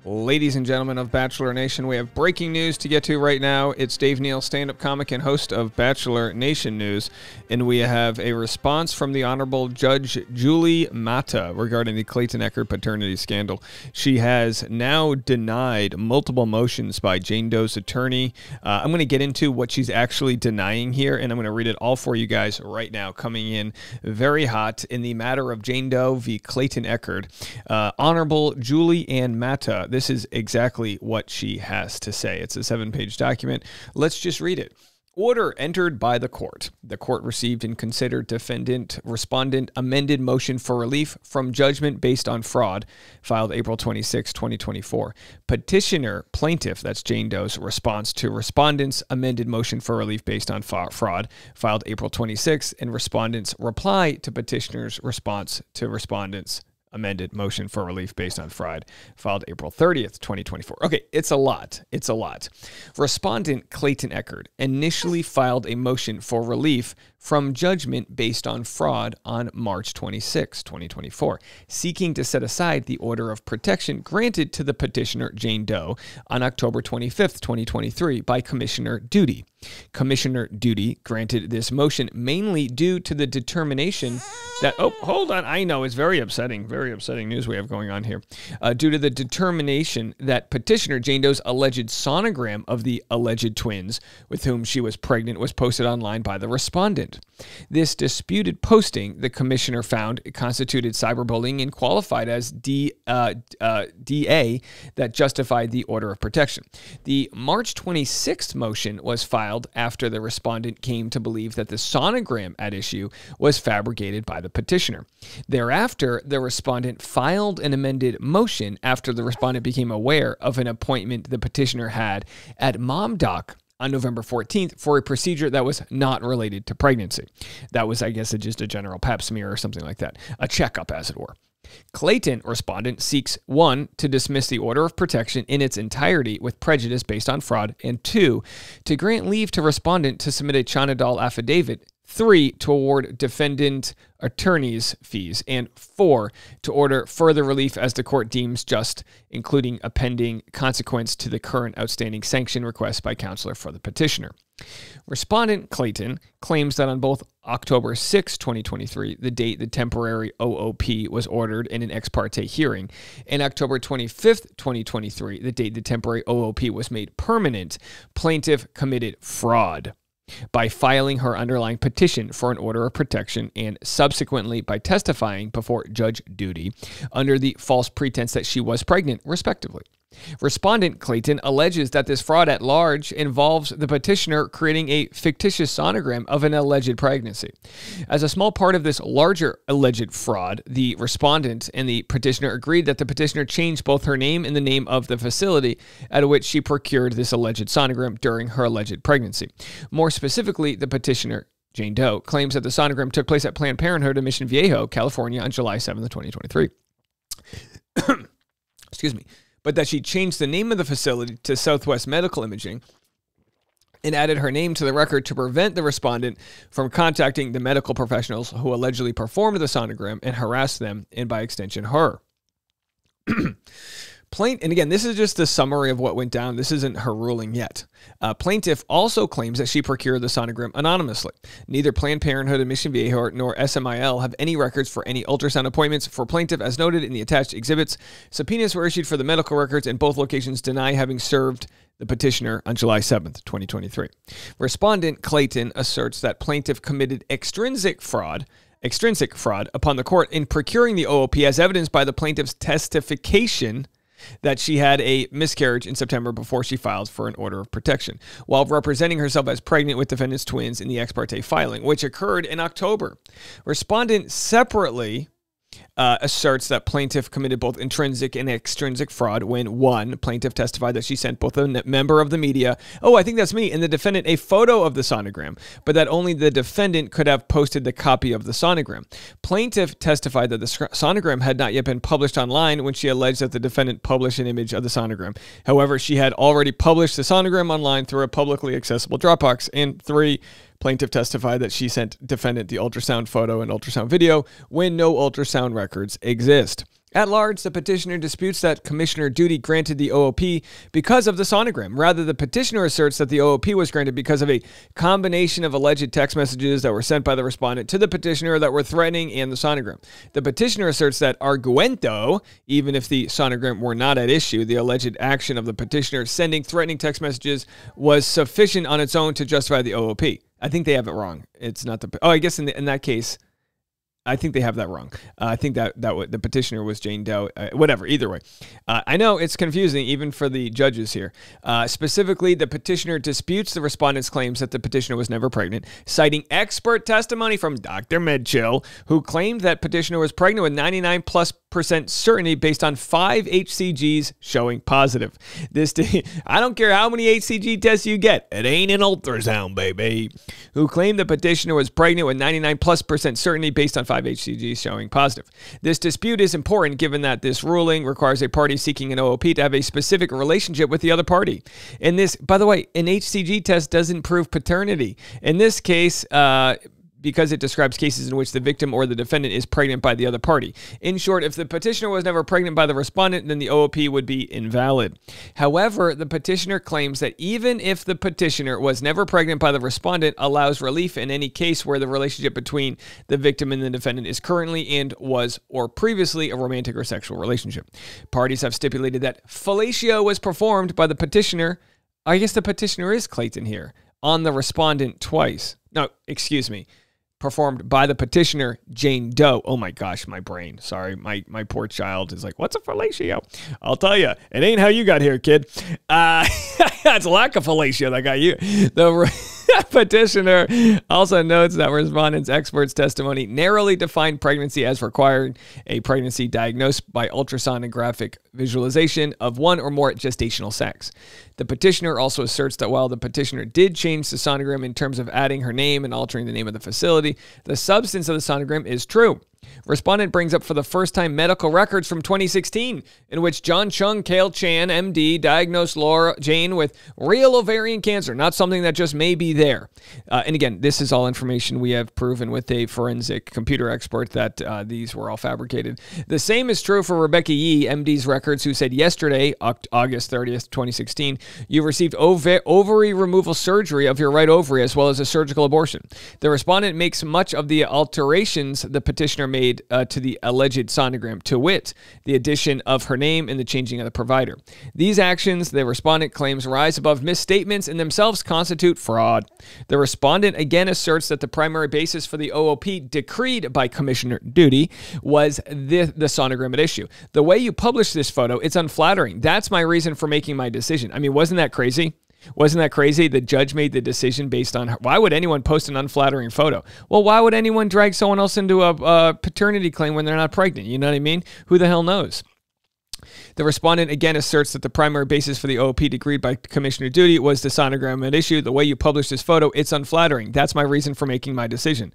Ladies and gentlemen of Bachelor Nation, we have breaking news to get to right now. It's Dave Neal, stand-up comic and host of Bachelor Nation News, and we have a response from the Honorable Judge Julie Mata regarding the Clayton Echard paternity scandal. She has now denied multiple motions by Jane Doe's attorney. I'm going to get into what she's actually denying here, and I'm going to read it all for you guys right now, coming in very hot in the matter of Jane Doe v. Clayton Echard. Honorable Julie Ann Mata. This is exactly what she has to say. It's a 7-page document. Let's just read it. Order entered by the court. The court received and considered defendant-respondent amended motion for relief from judgment based on fraud, filed April 26, 2024. Petitioner plaintiff, that's Jane Doe's response to respondent's amended motion for relief based on fraud, filed April 26, and respondent's reply to petitioner's response to respondent's amended motion for relief based on fraud, filed April 30th, 2024. Okay, it's a lot. It's a lot. Respondent Clayton Echard initially filed a motion for relief from judgment based on fraud on March 26, 2024, seeking to set aside the order of protection granted to the petitioner Jane Doe on October 25th, 2023 by Commissioner Duty. Commissioner Duty granted this motion mainly due to the determination that, oh, hold on, I know, it's very upsetting news we have going on here. Due to the determination that petitioner Jane Doe's alleged sonogram of the alleged twins with whom she was pregnant was posted online by the respondent. This disputed posting, the commissioner found, constituted cyberbullying and qualified as DA that justified the order of protection. The March 26th motion was filed after the respondent came to believe that the sonogram at issue was fabricated by the petitioner. Thereafter, the respondent filed an amended motion after the respondent became aware of an appointment the petitioner had at MomDoc on November 14th for a procedure that was not related to pregnancy. That was, I guess, just a general pap smear or something like that. A checkup, as it were. Clayton, respondent, seeks 1, to dismiss the order of protection in its entirety with prejudice based on fraud, and 2, to grant leave to respondent to submit a Chanadal affidavit, 3, to award defendant attorney's fees, and 4, to order further relief as the court deems just, including a pending consequence to the current outstanding sanction request by counselor for the petitioner. Respondent Clayton claims that on both October 6, 2023, the date the temporary OOP was ordered in an ex parte hearing, and October 25th, 2023, the date the temporary OOP was made permanent, plaintiff committed fraud by filing her underlying petition for an order of protection and subsequently by testifying before Judge Duty under the false pretense that she was pregnant, respectively. Respondent Clayton alleges that this fraud at large involves the petitioner creating a fictitious sonogram of an alleged pregnancy. As a small part of this larger alleged fraud, the respondent and the petitioner agreed that the petitioner changed both her name and the name of the facility at which she procured this alleged sonogram during her alleged pregnancy. More specifically, the petitioner, Jane Doe, claims that the sonogram took place at Planned Parenthood in Mission Viejo, California on July 7th, 2023. Excuse me. But that she changed the name of the facility to Southwest Medical Imaging and added her name to the record to prevent the respondent from contacting the medical professionals who allegedly performed the sonogram and harassed them, and by extension, her. And again, this is just the summary of what went down. This isn't her ruling yet. Plaintiff also claims that she procured the sonogram anonymously. Neither Planned Parenthood of Mission Viejo nor SMIL have any records for any ultrasound appointments for plaintiff, as noted in the attached exhibits. Subpoenas were issued for the medical records, and both locations deny having served the petitioner on July 7th, 2023. Respondent Clayton asserts that plaintiff committed extrinsic fraud upon the court in procuring the OOP, as evidenced by the plaintiff's testification that she had a miscarriage in September before she filed for an order of protection, while representing herself as pregnant with defendant's twins in the ex parte filing, which occurred in October. Respondent separately asserts that plaintiff committed both intrinsic and extrinsic fraud when, 1, plaintiff testified that she sent both a member of the media, oh, I think that's me, and the defendant a photo of the sonogram, but that only the defendant could have posted the copy of the sonogram. Plaintiff testified that the sonogram had not yet been published online when she alleged that the defendant published an image of the sonogram. However, she had already published the sonogram online through a publicly accessible Dropbox. And 3, plaintiff testified that she sent defendant the ultrasound photo and ultrasound video when no ultrasound records exist. At large, the petitioner disputes that Commissioner Duty granted the OOP because of the sonogram. Rather, the petitioner asserts that the OOP was granted because of a combination of alleged text messages that were sent by the respondent to the petitioner that were threatening and the sonogram. The petitioner asserts that arguendo, even if the sonogram were not at issue, the alleged action of the petitioner sending threatening text messages was sufficient on its own to justify the OOP. I think they have it wrong. It's not the... Oh, I guess in that case... I think they have that wrong. I think that the petitioner was Jane Doe. Whatever, either way. I know it's confusing even for the judges here. Specifically, the petitioner disputes the respondent's claims that the petitioner was never pregnant, citing expert testimony from Dr. Medchill, who claimed that petitioner was pregnant with 99+% certainty based on 5 HCGs showing positive. I don't care how many HCG tests you get. It ain't an ultrasound, baby. Who claimed the petitioner was pregnant with 99+% certainty based on 5 HCGs showing positive. This dispute is important given that this ruling requires a party seeking an OOP to have a specific relationship with the other party. In this, by the way, an HCG test doesn't prove paternity. In this case, because it describes cases in which the victim or the defendant is pregnant by the other party. In short, if the petitioner was never pregnant by the respondent, then the OOP would be invalid. However, the petitioner claims that even if the petitioner was never pregnant by the respondent, allows relief in any case where the relationship between the victim and the defendant is currently and was or previously a romantic or sexual relationship. Parties have stipulated that fellatio was performed by the petitioner. I guess the petitioner is Clayton here, on the respondent twice. No, excuse me. Performed by the petitioner, Jane Doe. Oh my gosh, my brain. Sorry, my poor child is like, what's a fellatio? I'll tell you, it ain't how you got here, kid. It's lack of fellatio that got you. The petitioner also notes that respondent's expert's testimony narrowly defined pregnancy as requiring a pregnancy diagnosed by ultrasonographic visualization of one or more gestational sacs. The petitioner also asserts that while the petitioner did change the sonogram in terms of adding her name and altering the name of the facility, the substance of the sonogram is true. Respondent brings up for the first time medical records from 2016, in which John Chung Kale Chan, MD, diagnosed Laura Jane with real ovarian cancer, not something that just may be there. And again, this is all information we have proven with a forensic computer expert that these were all fabricated. The same is true for Rebecca Yee, MD's records, who said yesterday, August 30th, 2016, you received ovary removal surgery of your right ovary as well as a surgical abortion. The respondent makes much of the alterations the petitioner made to the alleged sonogram, to wit, the addition of her name and the changing of the provider. These actions, the respondent claims, rise above misstatements and themselves constitute fraud. The respondent again asserts that the primary basis for the OOP decreed by Commissioner Duty was the sonogram at issue. The way you publish this photo, it's unflattering. That's my reason for making my decision. I mean, wasn't that crazy? Wasn't that crazy? The judge made the decision based on her. Why would anyone post an unflattering photo? Well, why would anyone drag someone else into a paternity claim when they're not pregnant? You know what I mean? Who the hell knows? The respondent again asserts that the primary basis for the OOP decreed by Commissioner Duty was the sonogram at issue. The way you publish this photo, it's unflattering. That's my reason for making my decision.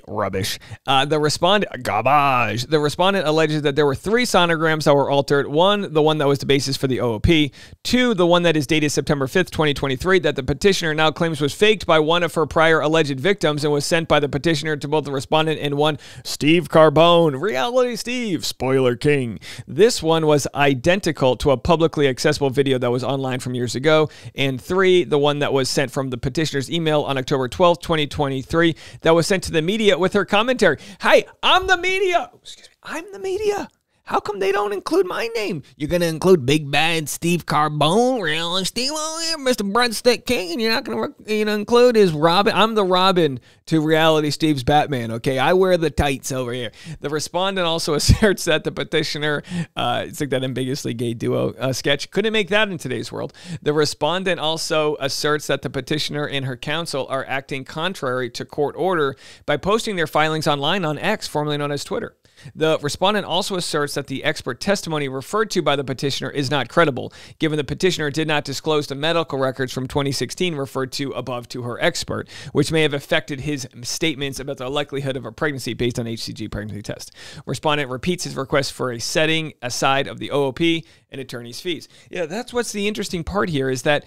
Rubbish. The respondent alleges that there were 3 sonograms that were altered. 1, the one that was the basis for the OOP. 2, the one that is dated September 5th, 2023, that the petitioner now claims was faked by one of her prior alleged victims and was sent by the petitioner to both the respondent and one Steve Carbone, Reality Steve, Spoiler King. This one was identical to a publicly accessible video that was online from years ago. And 3, the one that was sent from the petitioner's email on October 12th, 2023, that was sent to the media with her commentary. Hey, I'm the media. Excuse me. I'm the media. How come they don't include my name? You're going to include Big Bad Steve Carbone, Real Steve, Mr. Breadstick King, and you're not going to include his Robin. I'm the Robin to Reality Steve's Batman, okay? I wear the tights over here. The respondent also asserts that the petitioner, it's like that ambiguously gay duo sketch, couldn't make that in today's world. The respondent also asserts that the petitioner and her counsel are acting contrary to court order by posting their filings online on X, formerly known as Twitter. The respondent also asserts that the expert testimony referred to by the petitioner is not credible, given the petitioner did not disclose the medical records from 2016 referred to above to her expert, which may have affected his statements about the likelihood of a pregnancy based on HCG pregnancy test. Respondent repeats his request for a setting aside of the OOP and attorney's fees. Yeah, that's what's the interesting part here is that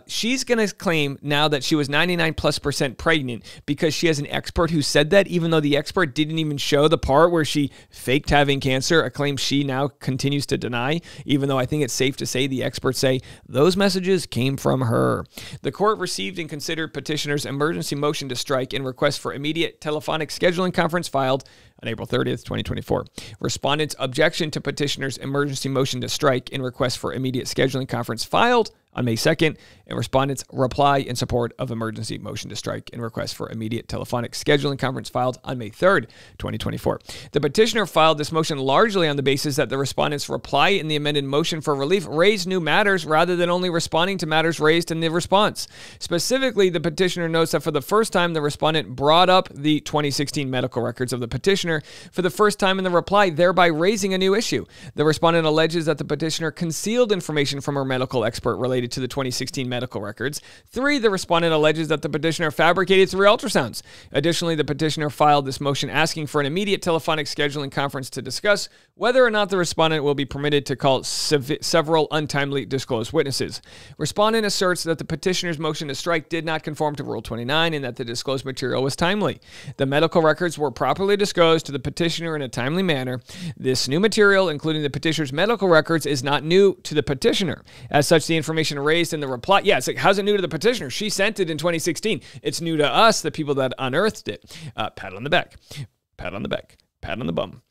she's going to claim now that she was 99+% pregnant because she has an expert who said that, even though the expert didn't even show the part where she faked having cancer, a claim she now continues to deny, even though I think it's safe to say the experts say those messages came from her. The court received and considered petitioner's emergency motion to strike and request for immediate telephonic scheduling conference filed on April 30th, 2024. Respondent's objection to petitioner's emergency motion to strike and request for immediate scheduling conference filed on May 2nd, and respondent's reply in support of emergency motion to strike and request for immediate telephonic scheduling conference filed on May 3rd, 2024. The petitioner filed this motion largely on the basis that the respondent's reply in the amended motion for relief raised new matters rather than only responding to matters raised in the response. Specifically, the petitioner notes that for the first time, the respondent brought up the 2016 medical records of the petitioner for the first time in the reply, thereby raising a new issue. The respondent alleges that the petitioner concealed information from her medical expert related to the 2016 medical records. 3, the respondent alleges that the petitioner fabricated 3 ultrasounds. Additionally, the petitioner filed this motion asking for an immediate telephonic scheduling conference to discuss whether or not the respondent will be permitted to call several untimely disclosed witnesses. Respondent asserts that the petitioner's motion to strike did not conform to Rule 29 and that the disclosed material was timely. The medical records were properly disclosed to the petitioner in a timely manner. This new material, including the petitioner's medical records, is not new to the petitioner. As such, the information raised in the reply, it's like, how's it new to the petitioner? She sent it in 2016. It's new to us, the people that unearthed it. Pat on the back, pat on the back, pat on the bum.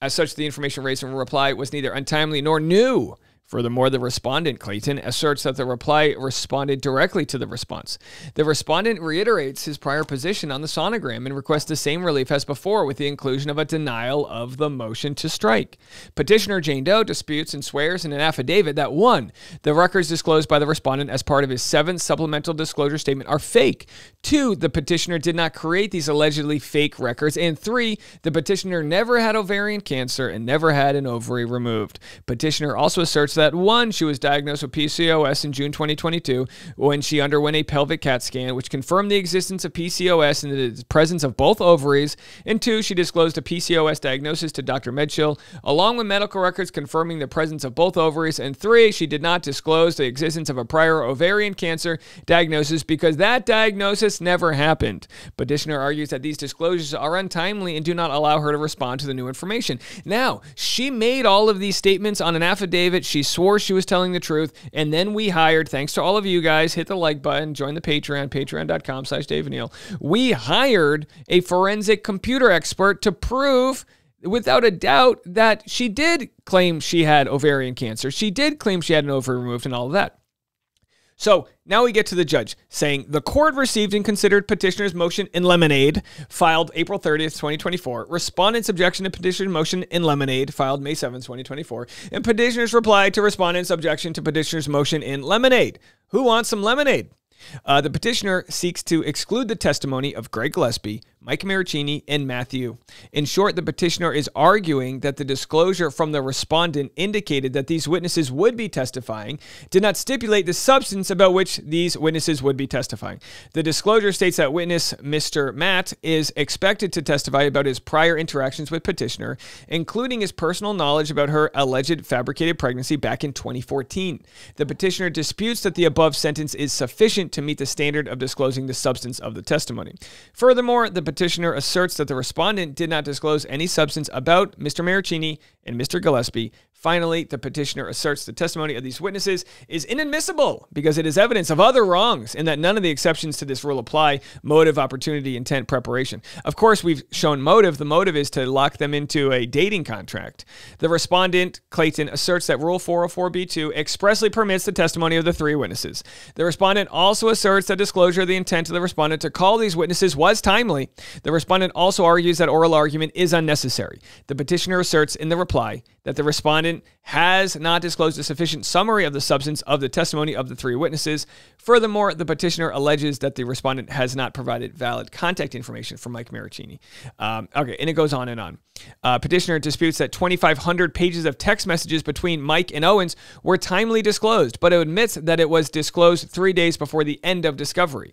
As such, the information raised in the reply was neither untimely nor new. Furthermore, the respondent, Clayton, asserts that the reply responded directly to the response. The respondent reiterates his prior position on the sonogram and requests the same relief as before with the inclusion of a denial of the motion to strike. Petitioner Jane Doe disputes and swears in an affidavit that 1, the records disclosed by the respondent as part of his 7th supplemental disclosure statement are fake. 2, the petitioner did not create these allegedly fake records. And 3, the petitioner never had ovarian cancer and never had an ovary removed. Petitioner also asserts that 1, she was diagnosed with PCOS in June 2022 when she underwent a pelvic CAT scan, which confirmed the existence of PCOS and the presence of both ovaries. And 2, she disclosed a PCOS diagnosis to Dr. Medchill, along with medical records confirming the presence of both ovaries. And 3, she did not disclose the existence of a prior ovarian cancer diagnosis because that diagnosis never happened. Petitioner argues that these disclosures are untimely and do not allow her to respond to the new information. Now, she made all of these statements on an affidavit. She swore she was telling the truth, and then we hired, thanks to all of you guys, hit the like button, join the Patreon, patreon.com/Dave Neal. We hired a forensic computer expert to prove without a doubt that she did claim she had ovarian cancer. She did claim she had an ovary removed and all of that. So now we get to the judge saying the court received and considered petitioner's motion in Lemonade, filed April 30th, 2024. Respondent's objection to petitioner's motion in Lemonade, filed May 7th, 2024. And petitioner's reply to respondent's objection to petitioner's motion in Lemonade. Who wants some lemonade? The petitioner seeks to exclude the testimony of Greg Gillespie, Mike Maricini, and Matthew. In short, the petitioner is arguing that the disclosure from the respondent indicated that these witnesses would be testifying, did not stipulate the substance about which these witnesses would be testifying. The disclosure states that witness Mr. Matt is expected to testify about his prior interactions with petitioner, including his personal knowledge about her alleged fabricated pregnancy back in 2014. The petitioner disputes that the above sentence is sufficient to meet the standard of disclosing the substance of the testimony. Furthermore, the petitioner asserts that the respondent did not disclose any substance about Mr. Maricini and Mr. Gillespie. Finally, the petitioner asserts the testimony of these witnesses is inadmissible because it is evidence of other wrongs and that none of the exceptions to this rule apply: motive, opportunity, intent, preparation. Of course, we've shown motive. The motive is to lock them into a dating contract. The respondent, Clayton, asserts that Rule 404b2 expressly permits the testimony of the 3 witnesses. The respondent also asserts that disclosure of the intent of the respondent to call these witnesses was timely. The respondent also argues that oral argument is unnecessary. The petitioner asserts in the reply that the respondent has not disclosed a sufficient summary of the substance of the testimony of the 3 witnesses. Furthermore, the petitioner alleges that the respondent has not provided valid contact information for Mike Maricini. Okay, and it goes on and on. Petitioner disputes that 2,500 pages of text messages between Mike and Owens were timely disclosed, but it admits that it was disclosed 3 days before the end of discovery.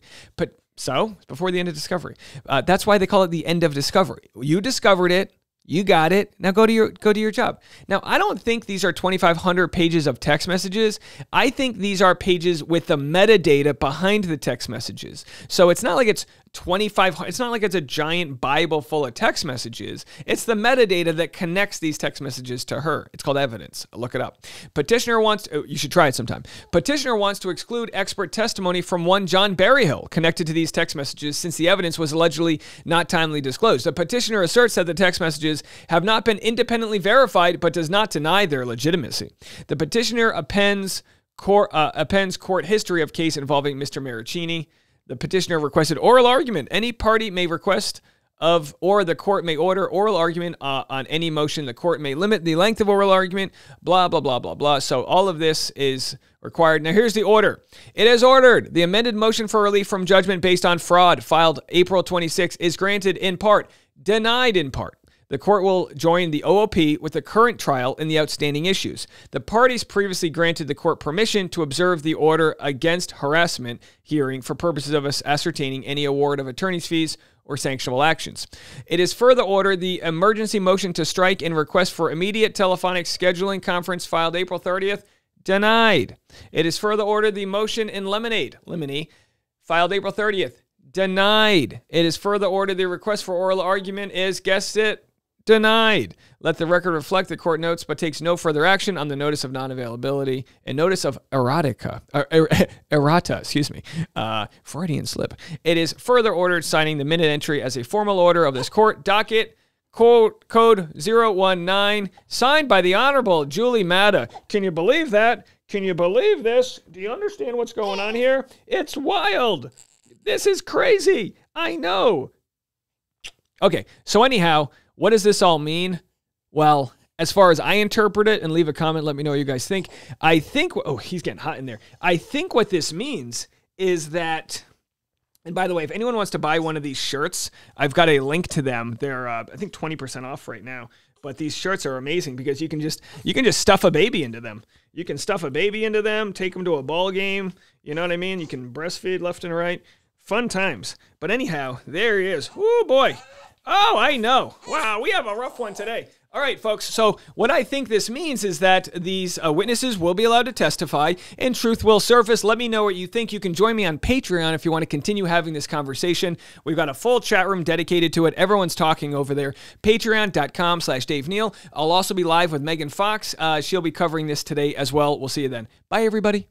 So, before the end of discovery. That's why they call it the end of discovery. You discovered it. You got it. Now go to your job. Now, I don't think these are 2,500 pages of text messages. I think these are pages with the metadata behind the text messages. So it's not like it's 2,500. It's not like it's a giant Bible full of text messages. It's the metadata that connects these text messages to her. It's called evidence. Look it up. Petitioner wants, you should try it sometime. Petitioner wants to exclude expert testimony from one John Berryhill connected to these text messages since the evidence was allegedly not timely disclosed. The petitioner asserts that the text messages have not been independently verified, but does not deny their legitimacy. The petitioner appends court history of case involving Mr. Maricini. The petitioner requested oral argument. Any party may request or the court may order oral argument on any motion. The court may limit the length of oral argument, blah, blah, blah, blah, blah. So all of this is required. Now here's the order. It is ordered. The amended motion for relief from judgment based on fraud filed April 26 is granted in part, denied in part. The court will join the OOP with the current trial in the outstanding issues. The parties previously granted the court permission to observe the order against harassment hearing for purposes of ascertaining any award of attorney's fees or sanctionable actions. It is further ordered the emergency motion to strike and request for immediate telephonic scheduling conference filed April 30th, denied. It is further ordered the motion in limine, filed April 30th, denied. It is further ordered the request for oral argument is, guessed it, denied. Let the record reflect the court notes, but takes no further action on the notice of non-availability and notice of errata, Freudian slip. It is further ordered signing the minute entry as a formal order of this court, docket code 019, signed by the Honorable Julie Matta. Can you believe that? Can you believe this? Do you understand what's going on here? It's wild. This is crazy. I know. Okay, so anyhow, what does this all mean? Well, as far as I interpret it, and leave a comment, let me know what you guys think. I think, oh, he's getting hot in there. I think what this means is that, and by the way, if anyone wants to buy one of these shirts, I've got a link to them. They're, I think, 20% off right now. But these shirts are amazing because you can just stuff a baby into them. You can stuff a baby into them, take them to a ball game. You know what I mean? You can breastfeed left and right. Fun times. But anyhow, there he is. Oh, boy. Oh, I know. Wow, we have a rough one today. All right, folks. So what I think this means is that these witnesses will be allowed to testify and truth will surface. Let me know what you think. You can join me on Patreon if you want to continue having this conversation. We've got a full chat room dedicated to it. Everyone's talking over there. Patreon.com/Dave Neal. I'll also be live with Megan Fox. She'll be covering this today as well. We'll see you then. Bye, everybody.